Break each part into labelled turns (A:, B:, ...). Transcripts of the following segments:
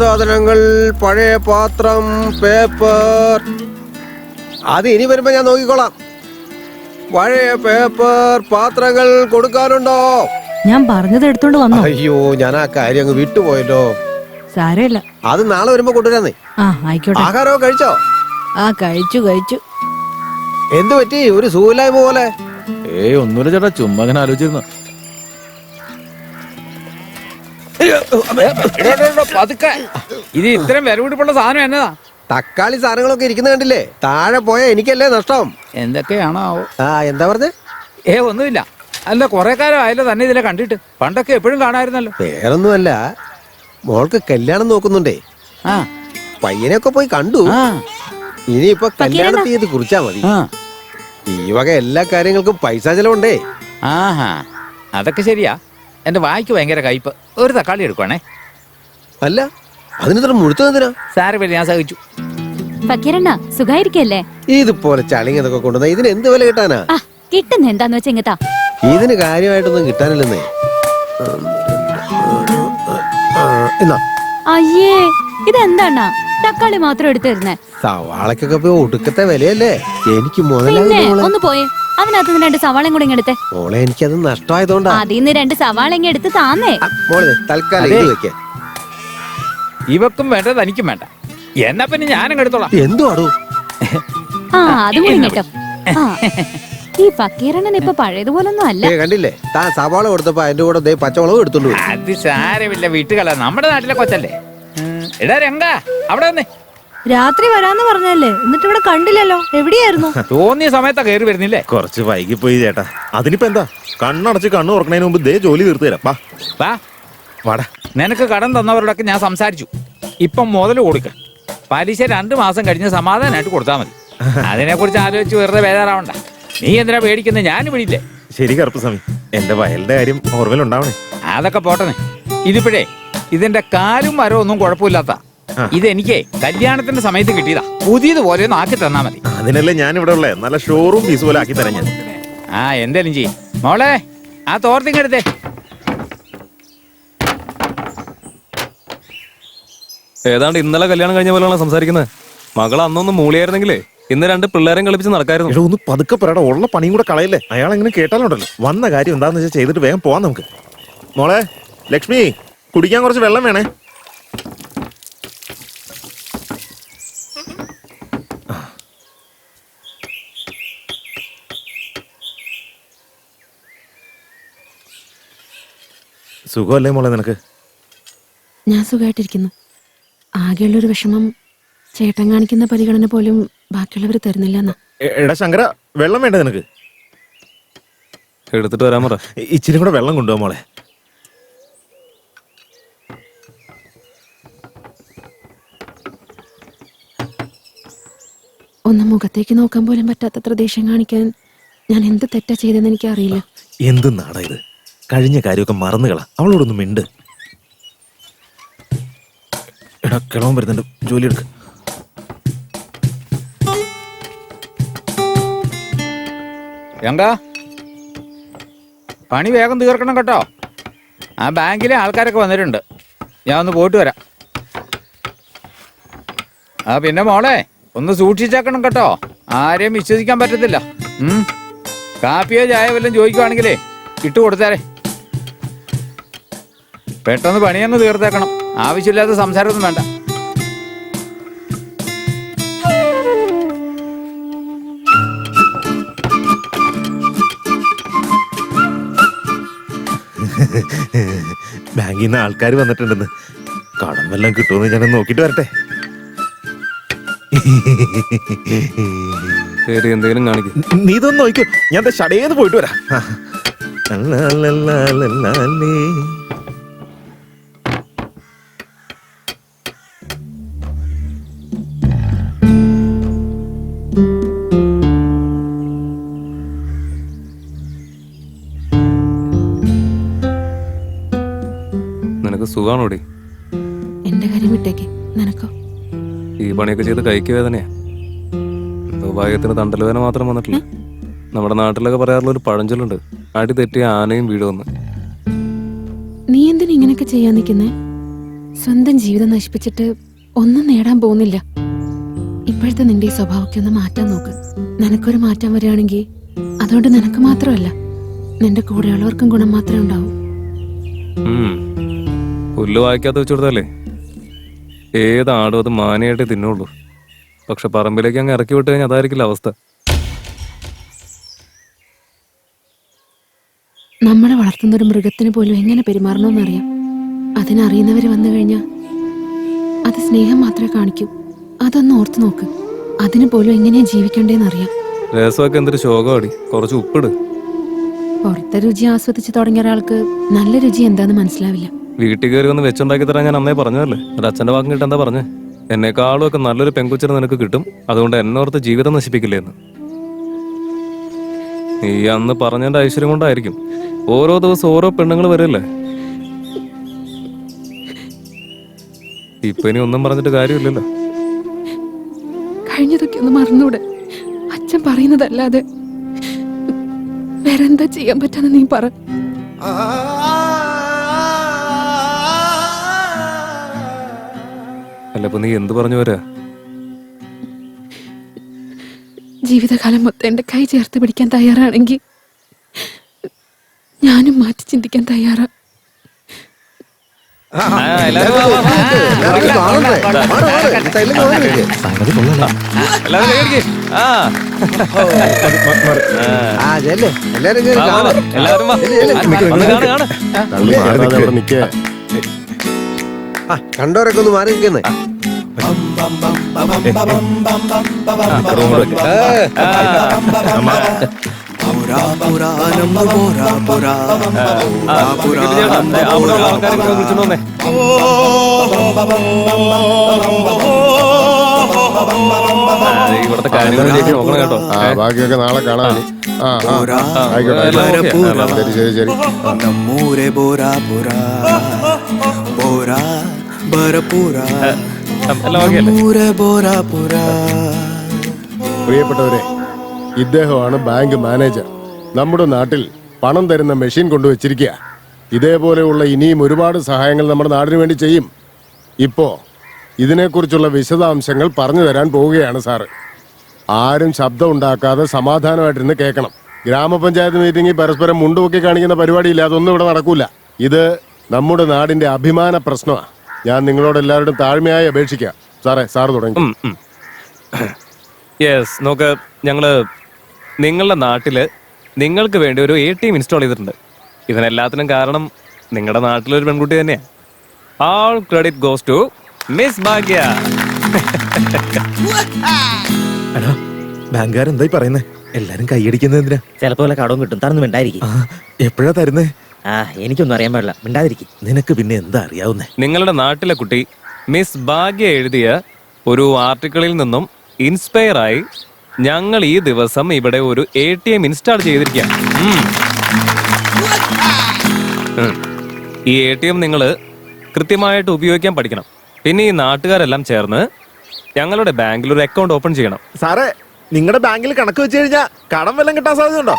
A: സാധനങ്ങൾ, പഴയ പാത്രം, പേപ്പർ, അത് ഇനി വരുമ്പോ ഞാൻ നോക്കിക്കോളാം. പഴയ പേപ്പർ, പാത്രങ്ങൾ കൊടുക്കാനുണ്ടോ?
B: ഞാൻ പറഞ്ഞത് എടുത്തോണ്ട് വന്നോ?
A: അയ്യോ, ഞാൻ ആ കാര്യം അങ്ങ് വിട്ടുപോയല്ലോ.
B: സാരമില്ല,
A: അത് നാളെ വരുമ്പോ കൊണ്ടുവരാന്നേ.
B: ആയിക്കോട്ടെ.
A: ആഹാരമൊക്കെ കഴിച്ചോ?
B: കഴിച്ചു.
A: എന്തു പറ്റി, ഒരു സൂലായ്മ പോലെ?
C: ഒന്നുമില്ല ചേട്ടാ, ചുമ്മാ അങ്ങനെ ആലോചിച്ചിരുന്നു.
D: ഇത് ഇത്രയും വില പിടിപ്പുള്ള സാധനം എന്നതാ?
A: തക്കാളി സാധനങ്ങളൊക്കെ ഇരിക്കുന്ന കണ്ടില്ലേ? താഴെ പോയ എനിക്കല്ലേ നഷ്ടം.
D: എന്തൊക്കെയാണോ?
A: എന്താ പറഞ്ഞേ?
D: ഒന്നുമില്ല. അല്ല, കുറെ കാലം ആയല്ലോ തന്നെ ഇതിലെ കണ്ടിട്ട്. പണ്ടൊക്കെ എപ്പോഴും കാണായിരുന്നല്ലോ.
A: വേറൊന്നുമല്ല, മോൾക്ക് കല്യാണം നോക്കുന്നുണ്ടേ. പയ്യനെയൊക്കെ പോയി കണ്ടു. ഇനിയിപ്പൊ കല്യാണ തീയതി കുറിച്ചാ മതി. ഈ വക എല്ലാ കാര്യങ്ങൾക്കും പൈസ ചെലവുണ്ടേ.
D: അതൊക്കെ ശരിയാ. എന്റെ വായിക്ക് ഭയങ്കര കയ്പ്. ഒരു തക്കാളി എടുക്കുവാണേ.
A: അല്ല, അതിനിത്ര മുഴുത്തതിനാ?
D: സാരമില്ല, ഞാൻ സഹിച്ചു.
B: ഫക്കീരണ്ണ സുഖായിരിക്കല്ലേ?
A: ഇതുപോലെ ചളിങ്ങതൊക്കെ കൊണ്ടുവന്ന ഇതിന് എന്ത് വില കിട്ടാനാ?
B: കിട്ടുന്ന എന്താന്ന് വെച്ചാ ഇങ്ങത്താ.
A: ഇതിന് കാര്യമായിട്ടൊന്നും കിട്ടാനില്ലെന്നേ.
B: അയ്യേ, ഇതെന്താണ്ണ തക്കാളി മാത്രം എടുത്തു തരുന്നേ?
A: സവാളക്കൊക്കെ പോയി ഒടുക്കത്തെ വിലയല്ലേ. എനിക്ക്
B: പിന്നെ ഒന്ന് പോയേ, അതിനകത്ത് നിന്ന് 2 സവാളയും കൂടെ ഇങ്ങെടുത്തെ.
A: മോളെ, എനിക്കത് നഷ്ടമായതുകൊണ്ടാ.
B: അതിന്ന് 2 സവാള ഇങ്ങ എടുത്ത് താന്നേ.
A: മോളെ, തൽക്കാലം ഇത് വെക്ക.
D: ഇവക്കും വേണ്ട, തനിക്കും വേണ്ട. എന്നാ പിന്നെ ഞാനും എടുത്തോളാം.
A: എന്തുവാടൂ?
B: അതും കൂടി കേട്ടോ. ഈ ഫക്കീരണ്ണൻ ഇപ്പൊ പഴയതുപോലൊന്നും അല്ല.
A: കണ്ടില്ലേ, താൻ സവാള കൊടുത്തപ്പോ അതിന്റെ കൂടെ പച്ചമുളകും എടുത്തോണ്ട് പോയി.
D: അത് സാരമില്ല, വീട്ടുകള നമ്മുടെ നാട്ടിലെ കൊച്ചല്ലേ. എടാ രംഗ, അവിടെ വന്നേ.
B: രാത്രി വരാന്ന് പറഞ്ഞല്ലേ, എന്നിട്ട് ഇവിടെ കണ്ടില്ലല്ലോ. എവിടെയായിരുന്നു?
D: തോന്നിയ സമയത്താ കയറി വരുന്നില്ലേ?
C: കുറച്ച് വൈകിപ്പോയി ചേട്ടാ. അതിനിപ്പോ എന്താ, കണ്ണടച്ച് കണ്ണു തുറക്കണതിന് മുമ്പ് ദേ ജോലി തീർത്തു തരാം.
D: വാ
C: വാടാ.
D: നിനക്ക് കടം തന്നവരോടൊക്കെ ഞാൻ സംസാരിച്ചു. ഇപ്പം മുതൽ കൊടുക്ക. പലിശ 2 മാസം കഴിഞ്ഞ് സമാധാനമായിട്ട് കൊടുത്താൽ മതി. അതിനെ കുറിച്ച് ആലോചിച്ച് വെറുതെ വേദാറാവണ്ട. നീ എന്തിനാ പേടിക്കുന്നത്? ഞാൻ വിടില്ലേ.
C: ശരി കറുപ്പസ്വാമി, എന്റെ വയലിന്റെ കാര്യം ഓർമ്മയിലുണ്ടാവണേ.
D: അതൊക്കെ പോട്ടനെ. ഇതിപ്പോഴേ ഇതിന്റെ കാലും മരവും ഒന്നും കുഴപ്പമില്ലാത്ത ഇതെനിക്ക് കല്യാണത്തിന്റെ സമയത്ത് കിട്ടിയതാ. പുതിയതുപോലെ ഒന്ന് ആക്കി തന്നാ മതി.
C: അതിനല്ലേ ഞാൻ ഇവിടെ ഉള്ളേ. നല്ല ഷോറൂം പീസ് പോലെ ആക്കി തരാം ഞാൻ.
D: എന്തേലും ചെയ്യും. മോളെ, ആ തോർത്തിങ്ങെടുത്തേ.
E: ഏതാണ്ട് ഇന്നലെ കല്യാണം കഴിഞ്ഞ പോലെയാണ് സംസാരിക്കുന്നത്. മകൾ അന്നൊന്ന് മൂളിയായിരുന്നെങ്കിലേ ഇന്ന് 2 പിള്ളേരെ കളിപ്പിച്ച് നടക്കായിരുന്നു.
C: ഇവിടെ ഒന്ന് പതുക്കെ പറയടാ, ഉള്ള പണിയും കൂടെ കളയില്ലേ. അയാൾ എങ്ങനെ കേട്ടാലുണ്ടല്ലോ. വന്ന കാര്യം എന്താന്ന് വെച്ചാൽ ചെയ്തിട്ട് വേഗം പോവാം നമുക്ക്. മോളെ ലക്ഷ്മി, കുടിക്കാൻ കുറച്ച് വെള്ളം വേണേ. സുഖമല്ലേ മോളെ നിനക്ക്?
B: ഞാൻ സുഖമായിട്ടിരിക്കുന്നു. ആകെയുള്ളൊരു വിഷമം, ചേട്ടൻ കാണിക്കുന്ന പരിഗണന പോലും ബാക്കിയുള്ളവർ തരുന്നില്ലെന്നാ.
C: എടാ ശങ്കര, വെള്ളം വേണ്ട നിനക്ക്?
E: എടുത്തിട്ട് വരാൻ പറ.
C: ഇച്ചിരി കൂടെ വെള്ളം കൊണ്ടുപോകാം മോളെ.
B: ഒന്ന് മുഖത്തേക്ക് നോക്കാൻ പോലും പറ്റാത്തത്ര ദേഷ്യം കാണിക്കാൻ ഞാൻ എന്ത് തെറ്റാ ചെയ്തെന്ന് എനിക്ക് അറിയില്ല.
C: എന്ത് നാടാ ഇത്? കഴിഞ്ഞ കാര്യമൊക്കെ മറന്നുകളാ. അവളോടൊന്നും മിണ്ട്. എടാ, കിളവൻ വരുന്നുണ്ട്, ജോലി എടുക്ക.
D: രംഗ, പണി വേഗം തീർക്കണം കേട്ടോ. ആ ബാങ്കിലെ ആൾക്കാരൊക്കെ വന്നിട്ടുണ്ട്. ഞാൻ ഒന്ന് പോയിട്ട് വരാം. പിന്നെ മോളെ, ഒന്ന് സൂക്ഷിച്ചേക്കണം കേട്ടോ. ആരെയും വിശ്വസിക്കാൻ പറ്റത്തില്ല. കാപ്പിയോ ചായ വല്ലതും ചോദിക്കുവാണെങ്കിലേ ഇട്ട് കൊടുത്തേരെ. പെട്ടെന്ന് പണിയൊന്ന് തീർത്തേക്കണം. ആവശ്യമില്ലാത്ത സംസാരമൊന്നും വേണ്ട.
C: ബാങ്കിൽ നിന്ന് ആൾക്കാർ വന്നിട്ടുണ്ടെന്ന്. കടം വല്ലതും കിട്ടുമെന്ന് ഞാൻ നോക്കിട്ട് വരട്ടെ.
E: ശരി, എന്തെങ്കിലും കാണിക്കും.
C: നീ ഇതൊന്നും നോക്കൂ, ഞാൻ ഷടേന്ന് പോയിട്ട് വരാം.
E: നിനക്ക് സുഖാണോടി?
B: എന്റെ കാര്യം വിട്ടേക്ക്. നിനക്കോ?
E: ഈ പണിയൊക്കെ ചെയ്ത് കൈക്ക് വേദനയാ. എന്തോ ഭാഗ്യത്തിന് തണ്ടൽ വേദന മാത്രം വന്നിട്ടില്ല. നമ്മുടെ നാട്ടിലൊക്കെ പറയാറുള്ള ഒരു പഴഞ്ചൊല്ലുണ്ട്, അടി തെറ്റിയ ആനയും വീടുവന്ന്.
B: നീ എന്തിനാ ഇങ്ങനെയൊക്കെ ചെയ്യാൻ നിൽക്കുന്നേ? സ്വന്തം ജീവിതം നശിപ്പിച്ചിട്ട് ഒന്നും നേടാൻ പോകുന്നില്ല. ഇപ്പോഴത്തെ നിന്റെ ഈ സ്വഭാവമൊക്കെ ഒന്ന് മാറ്റാൻ നോക്ക്. നിനക്കൊരു മാറ്റം വരികയാണെങ്കിൽ അതുകൊണ്ട് നിനക്ക് മാത്രമല്ല, നിന്റെ കൂടെയുള്ളവർക്കും ഗുണം മാത്രമേ ഉണ്ടാവൂ.
E: പുല്ല് വായിക്കാത്ത വെച്ചു കൊടുത്താലേ ഏതാടും അത് മാനയായിട്ടേ തിന്നുള്ളൂ. പക്ഷെ പറമ്പിലേക്ക് അങ്ങ് ഇറക്കി വിട്ട് കഴിഞ്ഞാൽ അതായിരിക്കില്ല അവസ്ഥ.
B: നമ്മളെ വളർത്തുന്ന ഒരു മൃഗത്തിന് പോലും എങ്ങനെ പെരുമാറണമെന്നറിയാം. അതിനറിയുന്നവര് വന്നു കഴിഞ്ഞാൽ അത് സ്നേഹം മാത്രമേ കാണിക്കൂ. അതൊന്ന് ഓർത്തു നോക്ക്. അതിന് പോലും എങ്ങനെയാ ജീവിക്കണ്ടേന്നറിയാം.
E: രസമൊക്കെ എന്തൊരു ശോകമാടി, കുറച്ച് ഉപ്പിട്.
B: പുറത്തെ രുചി ആസ്വദിച്ച് തുടങ്ങിയ ഒരാൾക്ക് നല്ല രുചി എന്താന്ന് മനസ്സിലാവില്ല.
E: വീട്ടിൽ കയറി ഒന്ന് വെച്ചുണ്ടാക്കി തരാൻ ഞാൻ അന്നേ പറഞ്ഞതല്ലേ. അത് അച്ഛൻ്റെ വാക്കും കിട്ടാൻ എന്താ പറഞ്ഞേ? എന്നെക്കാളും ഒക്കെ നല്ലൊരു പെങ്കുച്ചിനെ നിനക്ക് കിട്ടും, അതുകൊണ്ട് എന്നോർത്ത് ജീവിതം നശിപ്പിക്കില്ലേന്ന്. നീ അന്ന് പറഞ്ഞതിന്റെ ഐശ്വര്യം കൊണ്ടായിരിക്കും ഓരോ ദിവസം ഓരോ പെണ്ണുങ്ങൾ വരല്ലേ. ഇപ്പൊ ഇനി ഒന്നും പറഞ്ഞിട്ട് കാര്യമില്ലല്ലോ.
B: കഴിഞ്ഞതൊക്കെ ഒന്ന് മറന്നൂടെ? അച്ഛൻ പറയുന്നതല്ലാതെ വേറെന്താ ചെയ്യാൻ പറ്റാന്ന് നീ പറ.
E: അല്ലപ്പോ നീ എന്ത് പറഞ്ഞു വരാ?
B: ജീവിതകാലം മൊത്തം എന്റെ കൈ ചേർത്ത് പിടിക്കാൻ തയ്യാറാണെങ്കിൽ ഞാനും മാറ്റി ചിന്തിക്കാൻ തയ്യാറാ.
A: കണ്ടോരൊക്കെ ഒന്ന് മാറി നിൽക്കുന്നേ.
E: ഇവിടുത്തെ കാര്യങ്ങൾ നോക്കണം കേട്ടോ.
F: ബാക്കിയൊക്കെ നാളെ കാണാൻ. ശരി ശരി. പ്രിയപ്പെട്ടവരെ, ഇദ്ദേഹമാണ് ബാങ്ക് മാനേജർ. നമ്മുടെ നാട്ടിൽ പണം തരുന്ന മെഷീൻ കൊണ്ടുവച്ചിരിക്കുക. ഇതേപോലെയുള്ള ഇനിയും ഒരുപാട് സഹായങ്ങൾ നമ്മുടെ നാടിന് വേണ്ടി ചെയ്യും. ഇപ്പോ ഇതിനെക്കുറിച്ചുള്ള വിശദാംശങ്ങൾ പറഞ്ഞു തരാൻ പോവുകയാണ് സാറ്. ആരും ശബ്ദം ഉണ്ടാക്കാതെ സമാധാനമായിട്ടിരുന്ന് കേൾക്കണം. ഗ്രാമപഞ്ചായത്ത് മീറ്റിംഗിൽ പരസ്പരം മുണ്ടുപൊക്കി കാണിക്കുന്ന പരിപാടിയില്ല, അതൊന്നും ഇവിടെ നടക്കൂല. ഇത് നമ്മുടെ നാടിന്റെ അഭിമാന പ്രശ്നമാണ്. ഞാൻ നിങ്ങളോട് എല്ലാവരോടും താഴ്മയായി അപേക്ഷിക്കാം. സാറ് തുടങ്ങി.
E: യെസ്, നോക്ക്, ഞങ്ങള് നിങ്ങളുടെ നാട്ടില് നിങ്ങൾക്ക് വേണ്ടി ഒരു ATM ഇൻസ്റ്റാൾ ചെയ്തിട്ടുണ്ട്. ഇതിനെല്ലാത്തിനും കാരണം നിങ്ങളുടെ നാട്ടിലൊരു പെൺകുട്ടി തന്നെയാ. ആൾ ക്രെഡിറ്റ് ഗോസ് ടു മിസ് ഭാഗ്യ.
C: ബാങ്കുകാരെന്തായി പറയുന്നേ? എല്ലാരും കൈയടിക്കുന്നത് എന്തിനാ?
G: ചിലപ്പോ വല്ല കടവും കിട്ടും. തറന്ന് മിണ്ടായിരിക്കും.
C: എപ്പോഴാ തരുന്നേ?
G: എനിക്കൊന്നും അറിയാൻ പാടില്ല, മിണ്ടാതിരിക്കും.
C: നിനക്ക് പിന്നെ എന്താ അറിയാവുന്നേ?
E: നിങ്ങളുടെ നാട്ടിലെ കുട്ടി മിസ് ഭാഗ്യ എഴുതിയ ഒരു ആർട്ടിക്കിളിൽ നിന്നും ഇൻസ്പയർ ആയി ഞങ്ങൾ ഈ ദിവസം ഇവിടെ ഒരു ATM ഇൻസ്റ്റാൾ ചെയ്തിരിക്കുകയാണ്. ഈ ATM നിങ്ങൾ കൃത്യമായിട്ട് ഉപയോഗിക്കാൻ പഠിക്കണം. പിന്നെ ഈ നാട്ടുകാരെല്ലാം ചേർന്ന് ഞങ്ങളുടെ ബാങ്കിൽ ഒരു അക്കൗണ്ട് ഓപ്പൺ ചെയ്യണം.
C: സാറേ, നിങ്ങളുടെ ബാങ്കിൽ കണക്ക് വെച്ച് കഴിഞ്ഞാൽ കടം വല്ലതും കിട്ടാൻ സാധ്യതയുണ്ടോ?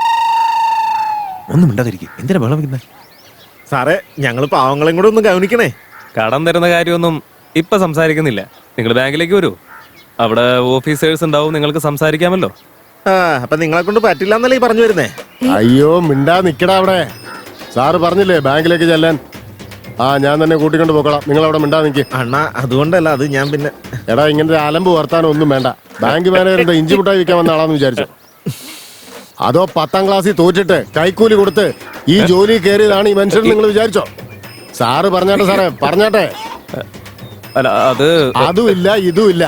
C: ഒന്നും മിണ്ടാതിരിക്കും. എന്തിനാ വെള്ളം വെക്കുന്നത്? സാറേ, ഞങ്ങൾ പാവങ്ങളെയും കൂടെ ഒന്ന് ഗവനിക്കണേ.
E: കടം തരുന്ന കാര്യമൊന്നും ഇപ്പൊ സംസാരിക്കുന്നില്ല. നിങ്ങൾ ബാങ്കിലേക്ക് വരൂ, അവിടെ ഓഫീസേഴ്സ് ഉണ്ടാവും, നിങ്ങൾക്ക് സംസാരിക്കാമല്ലോ.
C: അപ്പൊ നിങ്ങളെ കൊണ്ട് പറ്റില്ല എന്നല്ലേ ഈ പറഞ്ഞു വരുന്നേ?
F: അയ്യോ, മിണ്ടാ നിക്കടാ അവിടെ. സാറ് പറഞ്ഞില്ലേ ബാങ്കിലേക്ക് ചെല്ലാൻ. ഞാൻ തന്നെ കൂട്ടിക്കൊണ്ട് പോക്കോളാം. നിങ്ങൾ അവിടെ മിണ്ടാ നിൽക്കി.
C: അണ്ണാ, അതുകൊണ്ടല്ല, അത് ഞാൻ പിന്നെ.
F: എടാ, ഇങ്ങനത്തെ അലമ്പ് വർത്താനം ഒന്നും വേണ്ട. ബാങ്ക് മാനേജർ ഇഞ്ചി മുട്ടായി വിൽക്കാൻ വന്ന ആളാന്ന് വിചാരിച്ചു? അതോ 10ാം ക്ലാസ്സിൽ തോറ്റിട്ട് കൈക്കൂലി കൊടുത്ത് ഈ ജോലി കയറിയതാണ് ഈ മനുഷ്യൻ നിങ്ങൾ വിചാരിച്ചോ? സാറ് പറഞ്ഞാട്ടെ സാറേ, പറഞ്ഞാട്ടെ.
E: അല്ല,
F: അതും ഇല്ല ഇതും ഇല്ല.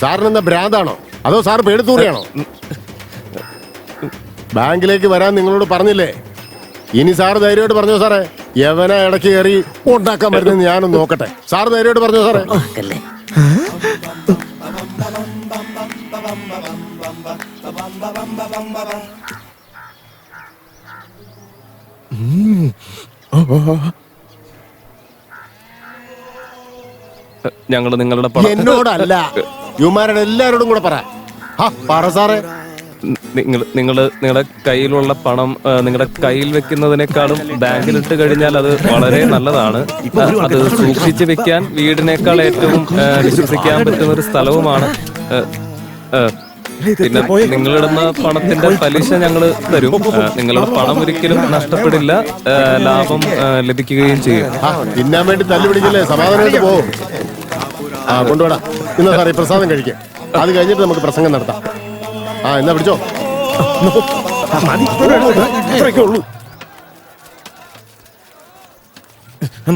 F: സാറിനെന്താ ഭ്രാന്താണോ? അതോ സാറ് പേടിത്തൂറിയാണോ? ബാങ്കിലേക്ക് വരാൻ നിങ്ങളോട് പറഞ്ഞില്ലേ? ഇനി സാറ് ധൈര്യമായിട്ട് പറഞ്ഞോ സാറേ. യവന ഇടയ്ക്ക് കയറി ഉണ്ടാക്കാൻ പറ്റുന്ന ഞാനൊന്ന് നോക്കട്ടെ. സാറ് ധൈര്യമായിട്ട് പറഞ്ഞോ സാറേ.
E: ഞങ്ങൾ നിങ്ങളുടെ
F: എന്നോടല്ല, യുമാരുടെ എല്ലാരോടും കൂടെ പറ. പറ സാറേ.
E: നിങ്ങളുടെ കയ്യിലുള്ള പണം നിങ്ങളുടെ കയ്യിൽ വെക്കുന്നതിനേക്കാളും ബാങ്കിലിട്ട് കഴിഞ്ഞാൽ അത് വളരെ നല്ലതാണ്. അത് സൂക്ഷിച്ചു വെക്കാൻ വീടിനേക്കാൾ ഏറ്റവും വിശ്വസിക്കാൻ പറ്റുന്ന ഒരു സ്ഥലവുമാണ്. പിന്നെ നിങ്ങളിടുന്ന പണത്തിന്റെ പലിശ ഞങ്ങൾ തരും. നിങ്ങളുടെ പണം ഒരിക്കലും നഷ്ടപ്പെടില്ല, ലാഭം ലഭിക്കുകയും ചെയ്യും.
F: തിന്നാൻ വേണ്ടി തല്ലു പിടിക്കില്ലേ, സമാധാനമായിട്ട് പോകും. കൊണ്ടുപോടാ. ഇന്ന് സാറേ പ്രസാദം കഴിക്കുക, അത് കഴിഞ്ഞിട്ട് നമുക്ക് പ്രസംഗം നടത്താം. എന്നാ പിടിച്ചോ.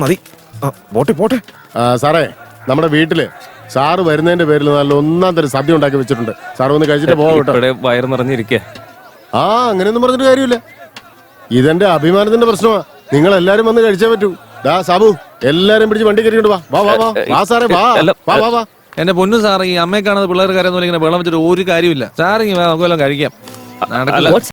C: മതി, പോട്ടെ പോട്ടെ.
F: സാറേ, നമ്മുടെ വീട്ടില് സാറ് വരുന്നതിന്റെ പേരിൽ നല്ല ഒന്നാം തരം സദ്യ ഉണ്ടാക്കി വെച്ചിട്ടുണ്ട്. സാറ് ഒന്ന് കഴിച്ചിട്ട് പോകാം കേട്ടോ.
E: ഇവിടെ വയറ് നിറഞ്ഞിരിക്കുക.
F: അങ്ങനെയൊന്നും പറഞ്ഞിട്ട് കാര്യമില്ല. ഇതെന്റെ അഭിമാനത്തിന്റെ പ്രശ്നമാ. നിങ്ങൾ എല്ലാരും വന്ന് കഴിച്ചേ പറ്റൂ. സാബു, എല്ലാരും പിടിച്ച് വണ്ടി കയറിയിട്ട് വാ. വാ വാ വാ വാ സാറേ, വാ വാ വാ വാ.
H: എന്റെ പൊന്നു സാറ്, ഈ അമ്മയെ കാണുന്ന പിള്ളേർ കാര്യം ഇങ്ങനെ വെള്ളം വെച്ചിട്ട് ഒരു കാര്യമില്ല. സാറിങ് നമുക്ക് വല്ലതും കഴിക്കാം.